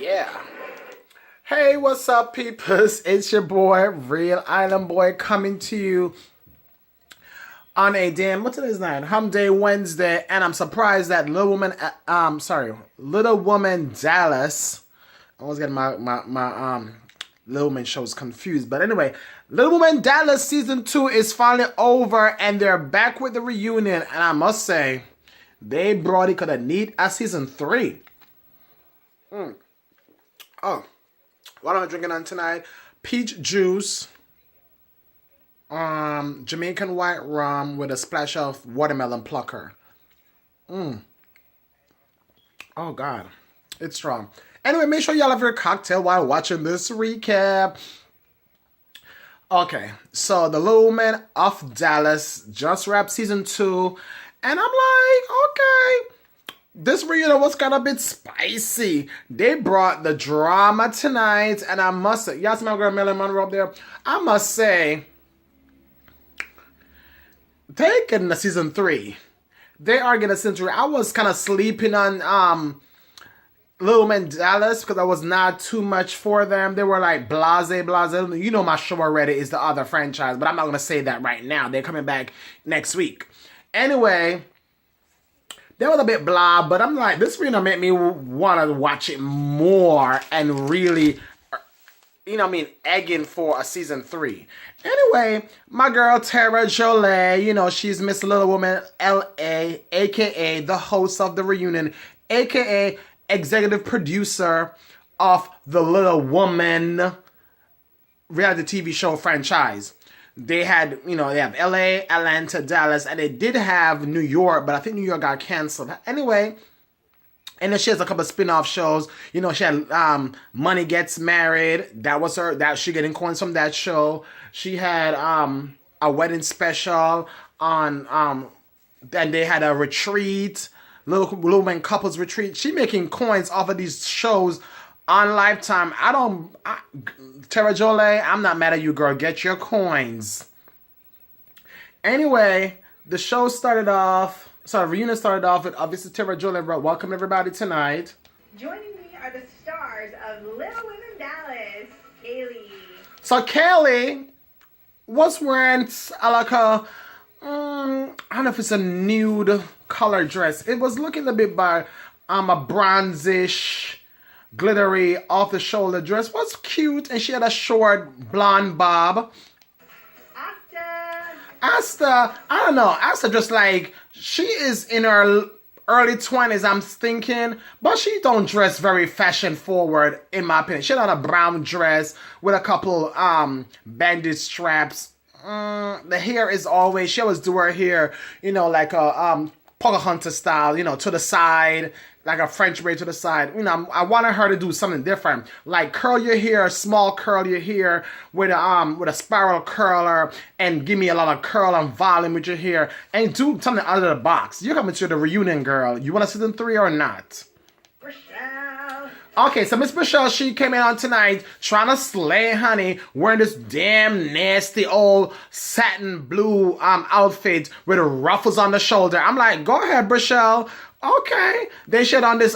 Yeah. Hey, what's up, peepers? It's your boy, Real Island Boy, coming to you on a what's today's night? Hump Day Wednesday, and I'm surprised that Little Woman Dallas. I was getting my Little Woman shows confused, but anyway, Little Woman Dallas season 2 is finally over, and they're back with the reunion, and I must say, they brought it could have need a season 3. Oh, what am I drinking on tonight? Peach juice, Jamaican white rum with a splash of watermelon plucker. Oh God, it's strong. Anyway, make sure y'all have your cocktail while watching this recap. Okay, so the Little Women of Dallas just wrapped season 2, and I'm like, okay. This reunion was kind of a bit spicy. They brought the drama tonight, and I must say, y'all see my girl Marilyn Monroe up there? I must say, they're getting a season 3. They are getting a season 3. I was kind of sleeping on Little Women Dallas because I was not too much for them. They were like blase. You know my show already is the other franchise, but I'm not going to say that right now. They're coming back next week. Anyway, they was a bit blah, but I'm like, this really made me want to watch it more and really, egging for a season 3. Anyway, my girl Tara Jolie, she's Miss Little Woman LA, aka the host of the reunion, aka executive producer of the Little Woman reality TV show franchise. They had, they have LA, Atlanta, Dallas, and they did have New York, but I think New York got canceled. Anyway, and then she has a couple of spin-off shows. She had Money Gets Married. That was she getting coins from that show. She had a wedding special on, and they had a retreat, Little Women Couples Retreat. She making coins off of these shows on Lifetime. Tara Jolie, I'm not mad at you, girl. Get your coins. Anyway, the reunion started off with obviously Tara Jolie. Welcome everybody tonight. Joining me are the stars of Little Women Dallas, Kaylee. So Kaylee was wearing like a, I don't know if it's a nude color dress. It was looking a bit by a bronzish, glittery off-the-shoulder dress. Was cute, and she had a short blonde bob. Esther, I don't know. Esther just like, she is in her early 20s, I'm thinking, but she don't dress very fashion forward, in my opinion. She had on a brown dress with a couple bandage straps. The hair is always, she always do her hair, like a Pocahontas style, to the side, like a French braid to the side. I wanted her to do something different, like curl your hair, small curl your hair with a spiral curler, and give me a lot of curl and volume with your hair, and do something out of the box. You're coming to the reunion, girl. You want a season 3 or not? Rochelle. Okay, so Miss Michelle, she came in on tonight trying to slay, honey, wearing this damn nasty old satin blue outfit with ruffles on the shoulder. I'm like, go ahead, Michelle. Okay. Then she had on this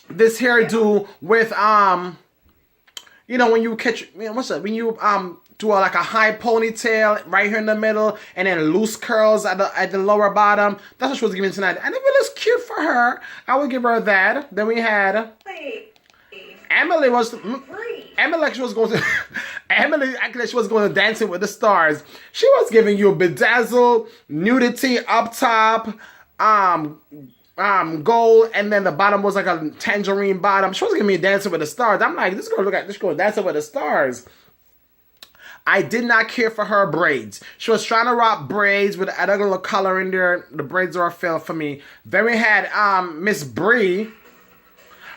this hairdo with when you catch, what's that? When you do like a high ponytail right here in the middle, and then loose curls at the lower bottom. That's what she was giving tonight, and it was cute for her. I would give her that. Then we had Emily was actually was going to Emily actually she was going to Dancing with the Stars. She was giving you a bedazzle, nudity up top, gold, and then the bottom was like a tangerine bottom. She was giving me Dancing with the Stars. I'm like, this girl Dancing with the Stars. I did not care for her braids. She was trying to rock braids with a little color in there. The braids are a fail for me. Then we had Miss Bree.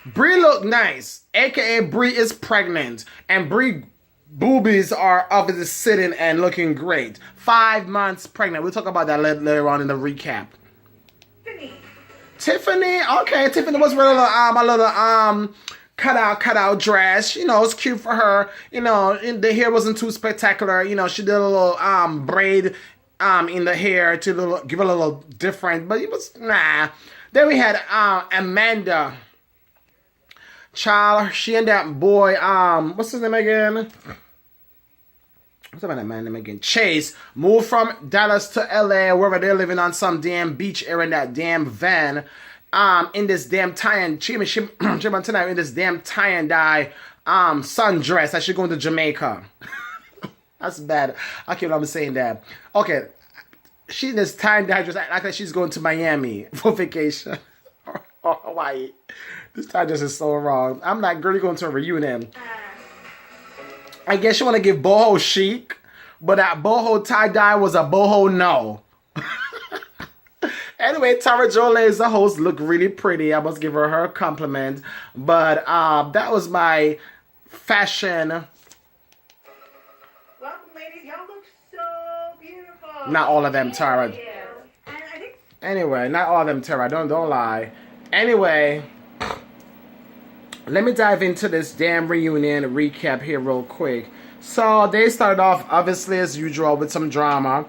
Bree looked nice, aka Bree is pregnant, and Bree boobies are obviously sitting and looking great. 5 months pregnant. We'll talk about that later on in the recap. Tiffany, okay, Tiffany was wearing a little cutout dress. It's cute for her. The hair wasn't too spectacular. She did a little braid in the hair to give it a little different, but it was nah. Then we had Amanda. Child, she and that boy, what's his name again? What's that man name again? Chase moved from Dallas to LA, wherever they're living on some damn beach area in that damn van. In this damn tie and tonight in this damn tie and dye sundress that she's going to Jamaica. That's bad. I can't remember saying that. Okay. She's in this tie and dye dress like she's going to Miami for vacation. Or Hawaii. This tie dress is so wrong. I'm like, girl, you're going to a reunion. I guess you want to give boho chic, but that boho tie-dye was a boho no. Anyway, Tara Jolie is the host, look really pretty. I must give her a compliment. But that was my fashion. Welcome, ladies. Y'all look so beautiful. Not all of them, Tara. And I think Anyway, not all of them, Tara. Don't lie. Anyway, let me dive into this damn reunion recap here real quick. So they started off, obviously, as usual, with some drama.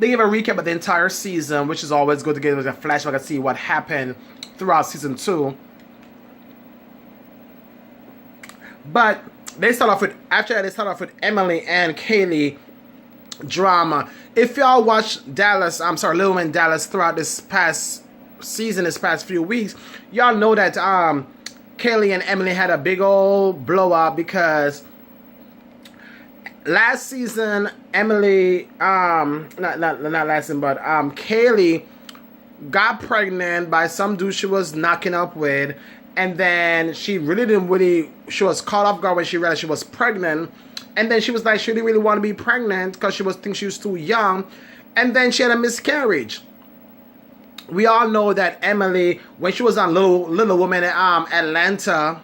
They give a recap of the entire season, which is always good to get with a flashback and see what happened throughout season 2. But they start off with, after that, they start off with Emily and Kaylee drama. If y'all watch Little Women Dallas throughout this past season, this past few weeks, y'all know that Kaylee and Emily had a big old blow up because last season Emily not last season, but Kaylee got pregnant by some dude she was knocking up with, and then she was caught off guard when she realized she was pregnant, and then she was like she didn't really want to be pregnant because she was too young, and then she had a miscarriage. We all know that Emily, when she was on Little Woman Atlanta,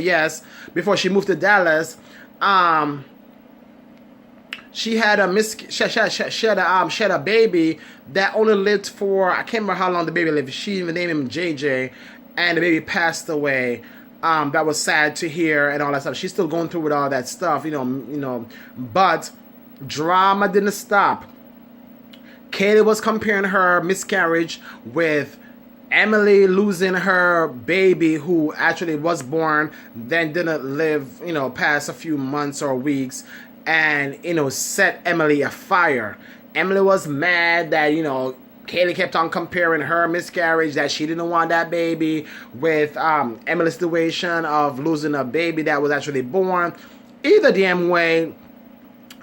yes, before she moved to Dallas, she had a baby that only lived for, I can't remember how long the baby lived. She even named him JJ, and the baby passed away. That was sad to hear and all that stuff. She's still going through with all that stuff, but drama didn't stop. Kaylee was comparing her miscarriage with Emily losing her baby, who actually was born, then didn't live, past a few months or weeks, and, set Emily afire. Emily was mad that, Kaylee kept on comparing her miscarriage, that she didn't want that baby, with Emily's situation of losing a baby that was actually born. Either damn way,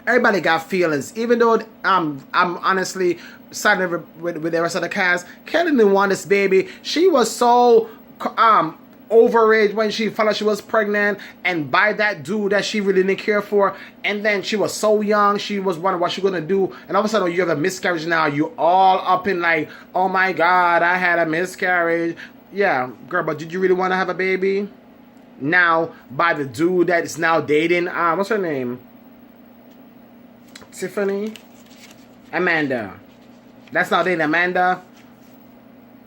everybody got feelings. Even though I'm honestly siding with the rest of the cast, Kaylee didn't want this baby. She was so overage when she found out she was pregnant, and by that dude that she really didn't care for. And then she was so young, she was wondering what she was gonna do. And all of a sudden, you have a miscarriage now. You all up in like, oh my God, I had a miscarriage. Yeah, girl, but did you really want to have a baby? Now, by the dude that is now dating, what's her name? Tiffany? Amanda. That's not dating Amanda?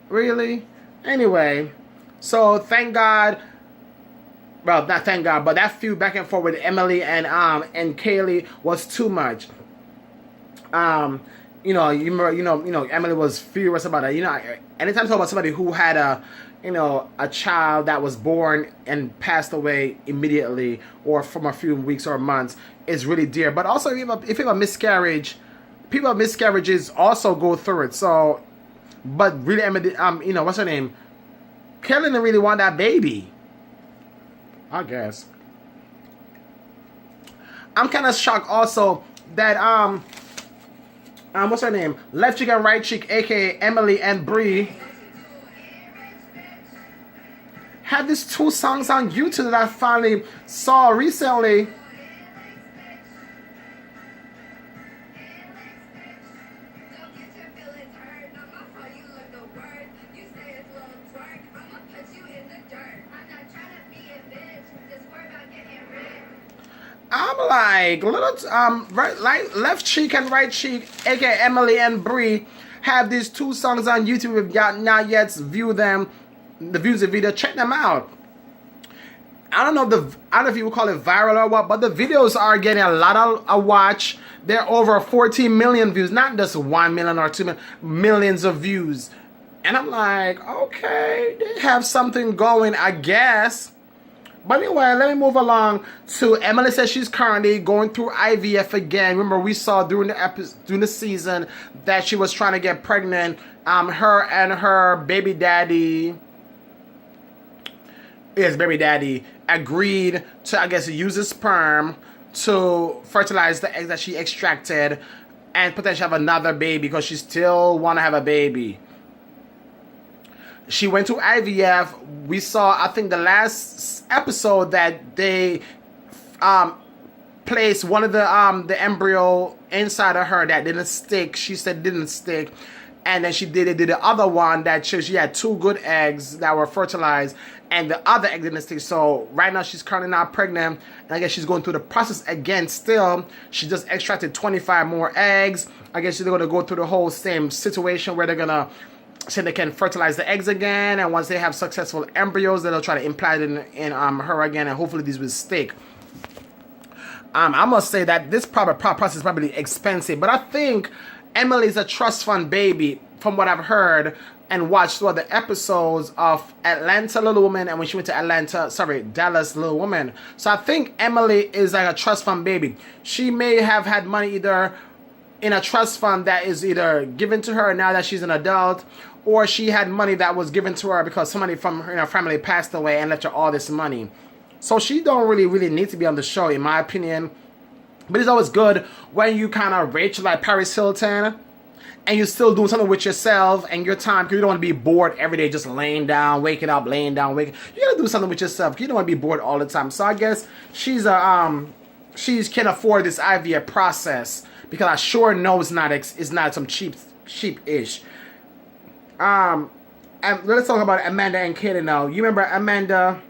Really? Anyway, so thank God. Well, not thank God, but that feud back and forth with Emily and Kaylee was too much. Emily was furious about it. Anytime you talk about somebody who had a child that was born and passed away immediately or from a few weeks or months, is really dear. But also, if you have a miscarriage, people with miscarriages also go through it. So, but really, Emily, what's her name? Kaylee didn't really want that baby, I guess. I'm kind of shocked also that what's her name? Left Cheek and Right Cheek, aka Emily and Bree, had these 2 songs on YouTube that I finally saw recently. I'm like, Left Cheek and Right Cheek, aka Emily and Bree, have these 2 songs on YouTube. If y'all not yet view them, the views of the video, check them out. I don't know if you would call it viral or what, but the videos are getting a lot of watch. They're over 14 million views, not just 1 million or 2 million, millions of views. And I'm like, okay, they have something going, I guess. But anyway, let me move along to Emily says she's currently going through IVF again. Remember, we saw during the season that she was trying to get pregnant. Her and her baby daddy agreed to, I guess, use his sperm to fertilize the eggs that she extracted and potentially have another baby because she still want to have a baby. She went to IVF. We saw, I think, the last episode that they placed one of the embryo inside of her that didn't stick. She said didn't stick. And then she did the other one that she had 2 good eggs that were fertilized, and the other egg didn't stick. So right now she's currently not pregnant, and I guess she's going through the process again still. She just extracted 25 more eggs. I guess she's going to go through the whole same situation where they're going to say they can fertilize the eggs again, and once they have successful embryos, they'll try to implant it in her again, and hopefully these will stick. I must say that this process is probably expensive, but I think Emily's a trust fund baby, from what I've heard and watched through the episodes of Atlanta Little Woman, and when she went to Dallas Little Woman. So I think Emily is like a trust fund baby. She may have had money either in a trust fund that is either given to her now that she's an adult, or she had money that was given to her because somebody from her family passed away and left her all this money. So she don't really need to be on the show, in my opinion. But it's always good when you kind of rich like Paris Hilton and you're still doing something with yourself and your time, because you don't want to be bored every day just laying down, waking up, laying down, waking. You gotta do something with yourself, because you don't want to be bored all the time. So I guess she can afford this IVF process, because I sure know it's not some cheap-ish. And let's talk about Amanda and Kaylee now. You remember Amanda?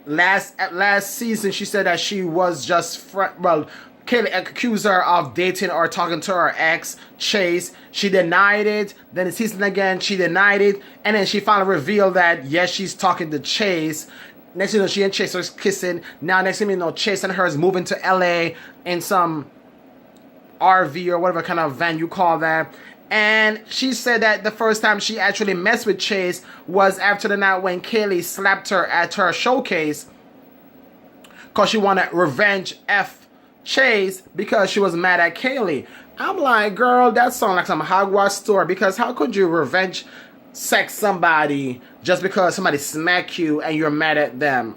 Last season, she said that she was just Kaylee accused her of dating or talking to her ex, Chase. She denied it. Then the season again, she denied it. And then she finally revealed that, yes, she's talking to Chase. Next thing you know, she and Chase are kissing. Now, next thing you know, Chase and her is moving to LA in some RV or whatever kind of van you call that. And she said that the first time she actually messed with Chase was after the night when Kaylee slapped her at her showcase, because she wanted revenge Chase because she was mad at Kaylee. I'm like, girl, that sounds like some hogwash story, because how could you revenge sex somebody just because somebody smacked you and you're mad at them?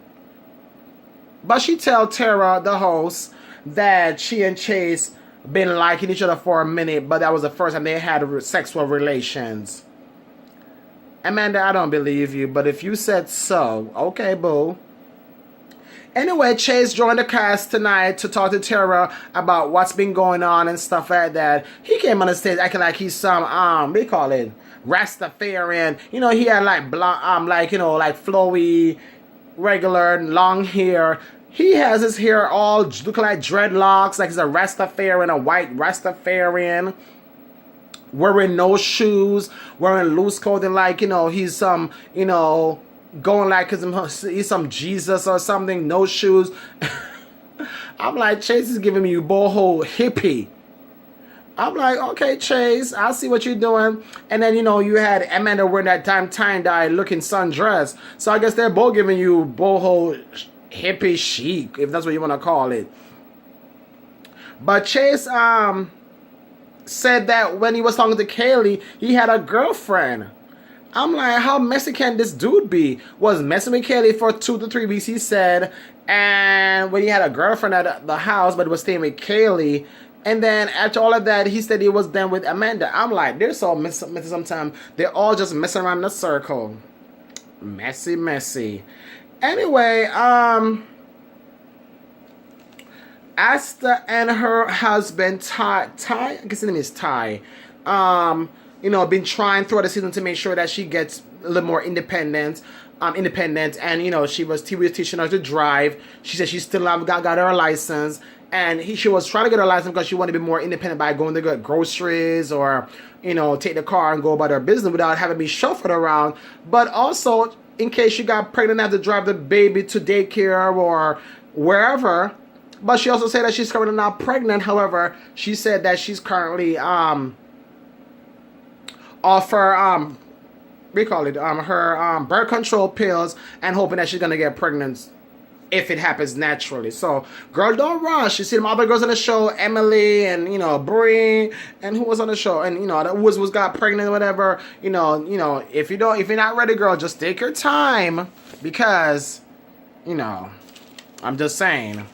But she tell Tara, the host, that she and Chase been liking each other for a minute, but that was the first time they had sexual relations. Amanda, I don't believe you, but if you said so, okay, boo. Anyway, Chase joined the cast tonight to talk to Tara about what's been going on and stuff like that. He came on the stage acting like he's some what do you call it, Rastafarian. You know, he had like blonde, like flowy, regular long hair. He has his hair all looking like dreadlocks, like he's a Rastafarian, a white Rastafarian, wearing no shoes, wearing loose clothing, like, he's some, going like he's some Jesus or something, no shoes. I'm like, Chase is giving me boho hippie. I'm like, okay, Chase, I see what you're doing. And then, you had Amanda wearing that tie-dye looking sundress. So I guess they're both giving you boho hippie chic, if that's what you want to call it. But Chase said that when he was talking to Kaylee, he had a girlfriend. I'm like, how messy can this dude be? Was messing with Kaylee for 2 to 3 weeks, he said, and when he had a girlfriend at the house, but was staying with Kaylee. And then after all of that, he said he was done with Amanda. I'm like, they're so messy sometimes. They're all just messing around in a circle. Messy. Anyway, Esther and her husband, Ty, I guess his name is Ty, been trying throughout the season to make sure that she gets a little more independent, and, she was teaching her to drive. She said she still got her license, and she was trying to get her license because she wanted to be more independent by going to get groceries or, take the car and go about her business without having to be chauffeured around, but also in case she got pregnant, have to drive the baby to daycare or wherever. But she also said that she's currently not pregnant. However, she said that she's currently off her we call it her birth control pills and hoping that she's gonna get pregnant if it happens naturally. So, girl, don't rush. You see them other girls on the show, Emily and Brie, and who was on the show, and that was got pregnant or whatever. If you're not ready, girl, just take your time because, I'm just saying.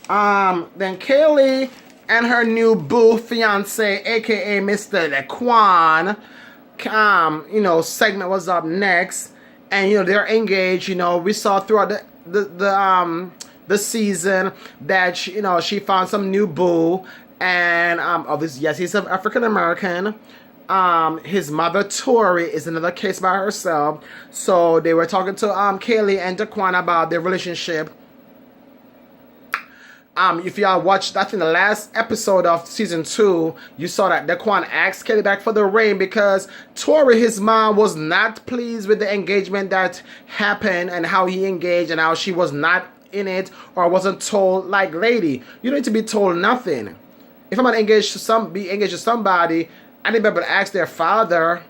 Then Kaylee and her new boo fiance, aka Mr. Laquan, segment was up next. And they're engaged. We saw throughout the season that she found some new boo, and obviously yes, he's African American. His mother Tori is another case by herself. So they were talking to Kaylee and Daquan about their relationship. If y'all watched, I think the last episode of season 2, you saw that Daquan asked Kaylee back for the ring because Tori, his mom, was not pleased with the engagement that happened and how he engaged and how she was not in it or wasn't told. Like, lady, you don't need to be told nothing. If I'm gonna be engaged to somebody, I need to be able to ask their father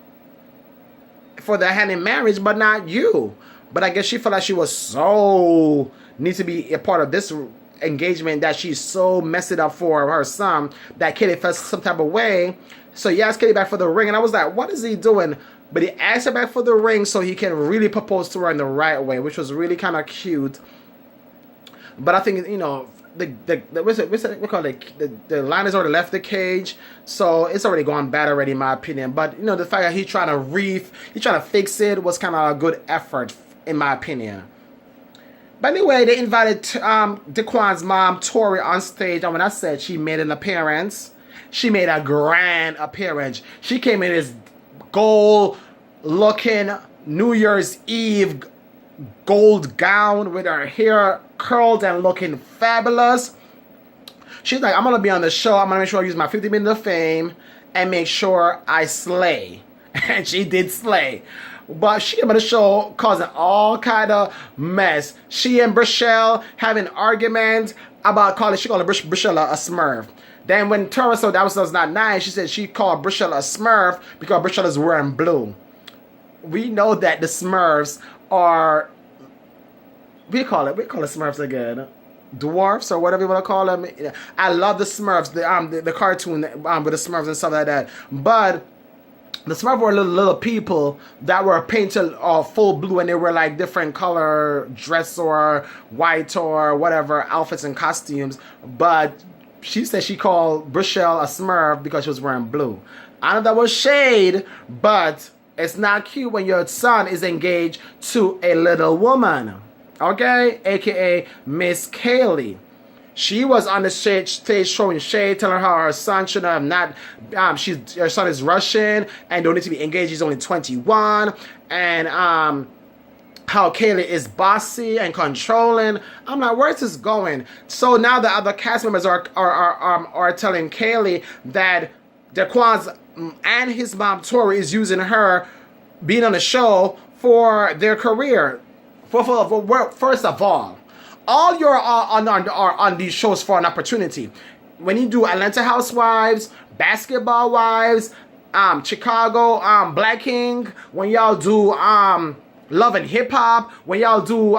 for their hand in marriage, but not you. But I guess she felt like she was so needs to be a part of this engagement that she's so messed it up for her son that Kaylee felt some type of way. So he asked Kaylee back for the ring, and I was like, what is he doing? But he asked her back for the ring so he can really propose to her in the right way, which was really kind of cute. But I think we call it the line has already left the cage, so it's already gone bad already in my opinion. But the fact that he's trying to fix it was kind of a good effort in my opinion. But anyway, they invited Daquan's mom, Tori, on stage. And when I said she made an appearance, she made a grand appearance. She came in this gold-looking New Year's Eve gold gown with her hair curled and looking fabulous. She's like, I'm going to be on the show. I'm going to make sure I use my 50 minutes of fame and make sure I slay. And she did slay. But she came on the show causing all kind of mess. She and Brichelle having arguments about she called Brichelle a smurf. Then when Tori said that was not nice, she said she called Brichelle a smurf because Brichelle is wearing blue. We know that the smurfs are, we call it smurfs again. Dwarfs or whatever you want to call them. I love the smurfs, the cartoon with the smurfs and stuff like that. But the Smurfs were little people that were painted full blue, and they were like different color dress or white or whatever outfits and costumes. But she said she called Brichelle a Smurf because she was wearing blue. I know that was shade, but it's not cute when your son is engaged to a little woman. Okay? AKA Miss Kaylee. She was on the stage showing shade, telling her her son should have not, her son is Russian and don't need to be engaged, he's only 21, and how Kaylee is bossy and controlling. I'm like, where's this going? So now the other cast members are telling Kaylee that Daquan's and his mom Tori is using her being on the show for their career. First of all you're on these shows for an opportunity. When you do Atlanta Housewives, Basketball Wives, Chicago, Black King, when y'all do Love and Hip Hop, when y'all do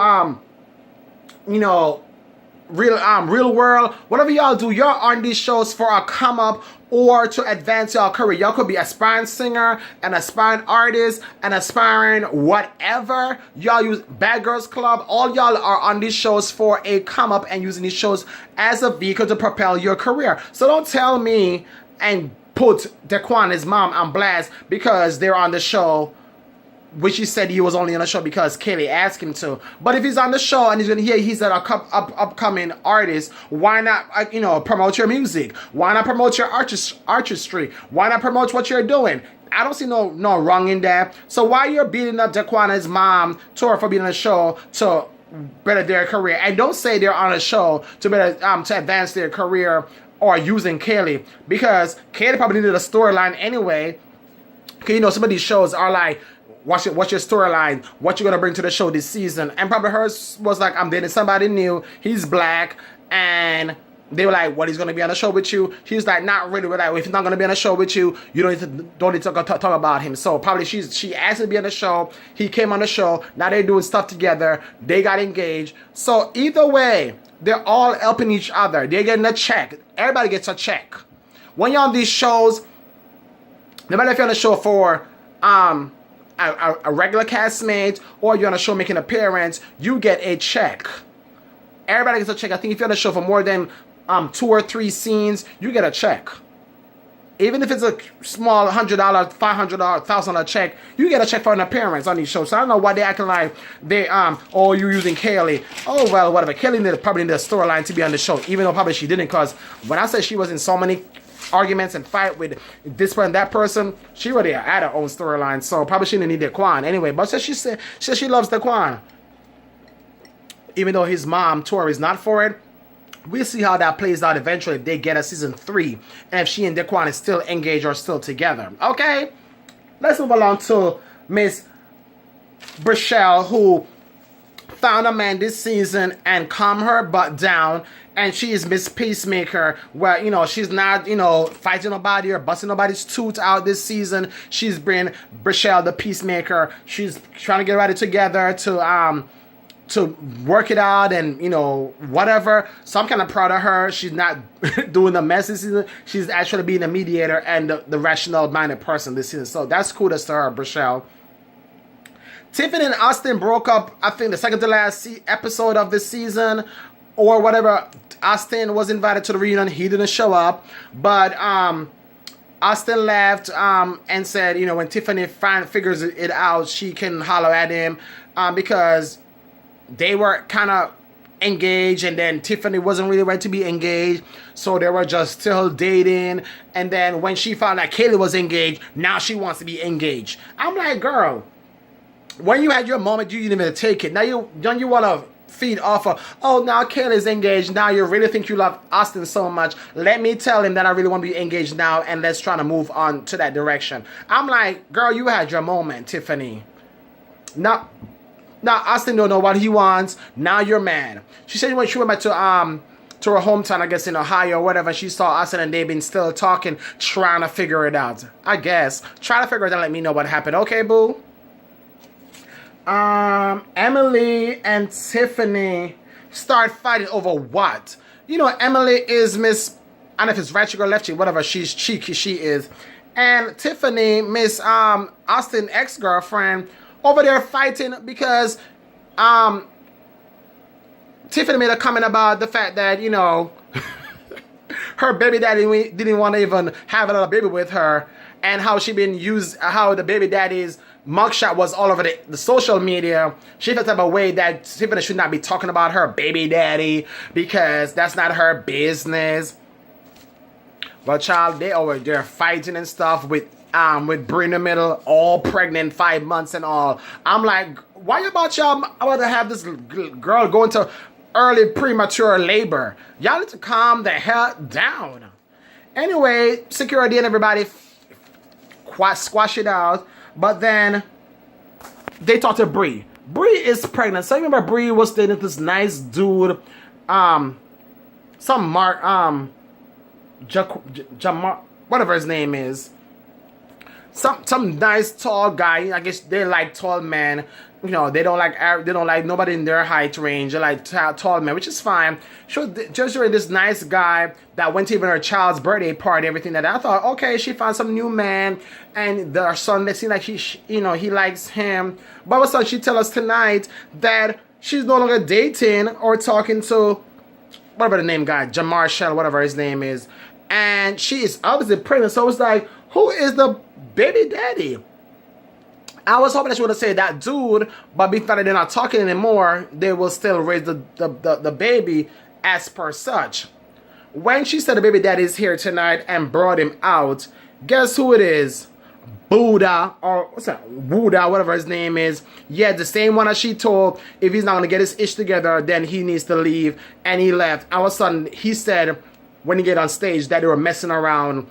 Real World, whatever y'all do, you're on these shows for a come up or to advance your career. Y'all could be aspiring singer, an aspiring artist, an aspiring whatever. Y'all use Bad Girls Club. All y'all are on these shows for a come up and using these shows as a vehicle to propel your career. So don't tell me and put Daquan and his mom on blast because they're on the show, which he said he was only on the show because Kaylee asked him to. But if he's on the show and he's an upcoming artist, why not promote your music? Why not promote your artistry? Why not promote what you're doing? I don't see no wrong in that. So why you're beating up Daquan and his mom, Tori, for being on the show to better their career? And don't say they're on a show to better to advance their career or using Kaylee, because Kaylee probably needed a storyline anyway. Because some of these shows are like, what's your storyline? What you gonna bring to the show this season? And probably hers was like, I'm dating somebody new. He's black, and they were like, "What, he's gonna be on the show with you?" She was like, "Not really." We're like, "If he's not gonna be on the show with you, you don't need to talk about him." So probably she asked him to be on the show. He came on the show. Now they're doing stuff together. They got engaged. So either way, they're all helping each other. They're getting a check. Everybody gets a check. When you're on these shows, no matter if you're on a show for a regular castmate or you're on a show making an appearance, you get a check. Everybody gets a check. I think if you're on a show for more than 2 or 3 scenes, you get a check. Even if it's a small $100, $500, $1,000 check, you get a check for an appearance on these shows. So I don't know why they're acting like they oh, you're using Kaylee. Oh well, whatever. Kaylee probably needed a storyline to be on the show, even though probably she didn't. Because when I said she was in so many arguments and fight with this person, that person, she already had her own storyline. So probably she didn't need Daquan anyway. But she said she loves Daquan, even though his mom Tori is not for it. We'll see how that plays out eventually if they get a season 3 and if she and Daquan is still engaged or still together. Okay, let's move along to Miss Brichelle, who found a man this season and calm her butt down. And she is Miss Peacemaker, where, you know, she's not, you know, fighting nobody or busting nobody's tooth out this season. She's been Brichelle the Peacemaker. She's trying to get ready together to work it out and, you know, whatever. So I'm kind of proud of her. She's not doing the mess this season. She's actually being a mediator and the rational-minded person this season. So that's kudos to her, Brichelle. Tiffany and Austin broke up, I think, the second to last episode of this season or whatever. Austin was invited to the reunion. He didn't show up. But Austin left and said, you know, when Tiffany figures it out, she can holler at him because they were kind of engaged, and then Tiffany wasn't really ready to be engaged, so they were just still dating. And then when she found out Kaylee was engaged, now she wants to be engaged. I'm like, girl, when you had your moment, you didn't even take it. Now you want to feed off of, oh, now Kaylee's engaged. Now you really think you love Austin so much. Let me tell him that I really want to be engaged now, and let's try to move on to that direction. I'm like, girl, you had your moment, Tiffany. Now Austin don't know what he wants. Now you're mad. She said when she went back to her hometown, I guess in Ohio or whatever, she saw Austin and they've been still talking, trying to figure it out. I guess. Try to figure it out and let me know what happened. Okay, boo? Emily and Tiffany start fighting over what? You know, Emily is Miss, I don't know if it's right cheek or left cheek, whatever she's cheeky she is. And Tiffany, Miss Austin ex-girlfriend, over there fighting because Tiffany made a comment about the fact that, you know, her baby daddy didn't want to even have another baby with her, and how she been used, how the baby daddy's mugshot was all over the social media. She felt type of way that Tiffany should not be talking about her baby daddy because that's not her business. Well, child, they over there fighting and stuff with Brie in the middle, all pregnant, 5 months and all. I'm like, why about to have this girl go into early premature labor? Y'all need to calm the hell down. Anyway, security and everybody squash it out. But then they talk to Brie. Brie is pregnant. So you remember Brie was dating this nice dude, some Mark, Jamar, whatever his name is. Some nice tall guy. I guess they like tall men. You know, they don't like nobody in their height range. They like tall men, which is fine. Just this nice guy that went to even her child's birthday party, everything that. I thought, okay, she found some new man, and their son, they seem like he likes him. But all of a sudden, she tell us tonight that she's no longer dating or talking to whatever the name guy, Jamar Shell, whatever his name is, and she is obviously pregnant. So it's like, who is the baby daddy? I was hoping that she would have said that dude, but because they're not talking anymore, they will still raise the baby as per such. When she said the baby daddy is here tonight and brought him out, guess who it is? Buddha, or what's that? Buddha, whatever his name is. Yeah, the same one that she told if he's not going to get his ish together, then he needs to leave. And he left. All of a sudden, he said when he get on stage that they were messing around.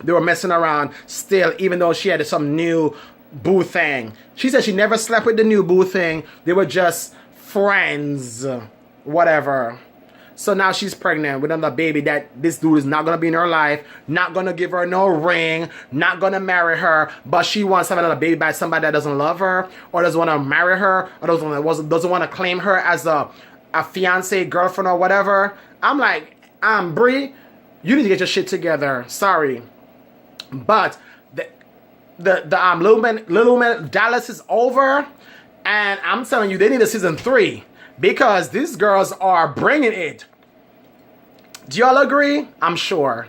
They were messing around still, even though she had some new boo thing. She said she never slept with the new boo thing. They were just friends. Whatever. So now she's pregnant with another baby that this dude is not going to be in her life, not going to give her no ring, not going to marry her, but she wants to have another baby by somebody that doesn't love her or doesn't want to marry her or doesn't want to claim her as a fiance, girlfriend, or whatever. I'm like, Brie, you need to get your shit together. Sorry. But the Little Women Dallas is over, and I'm telling you, they need a season 3 because these girls are bringing it. Do y'all agree? I'm sure.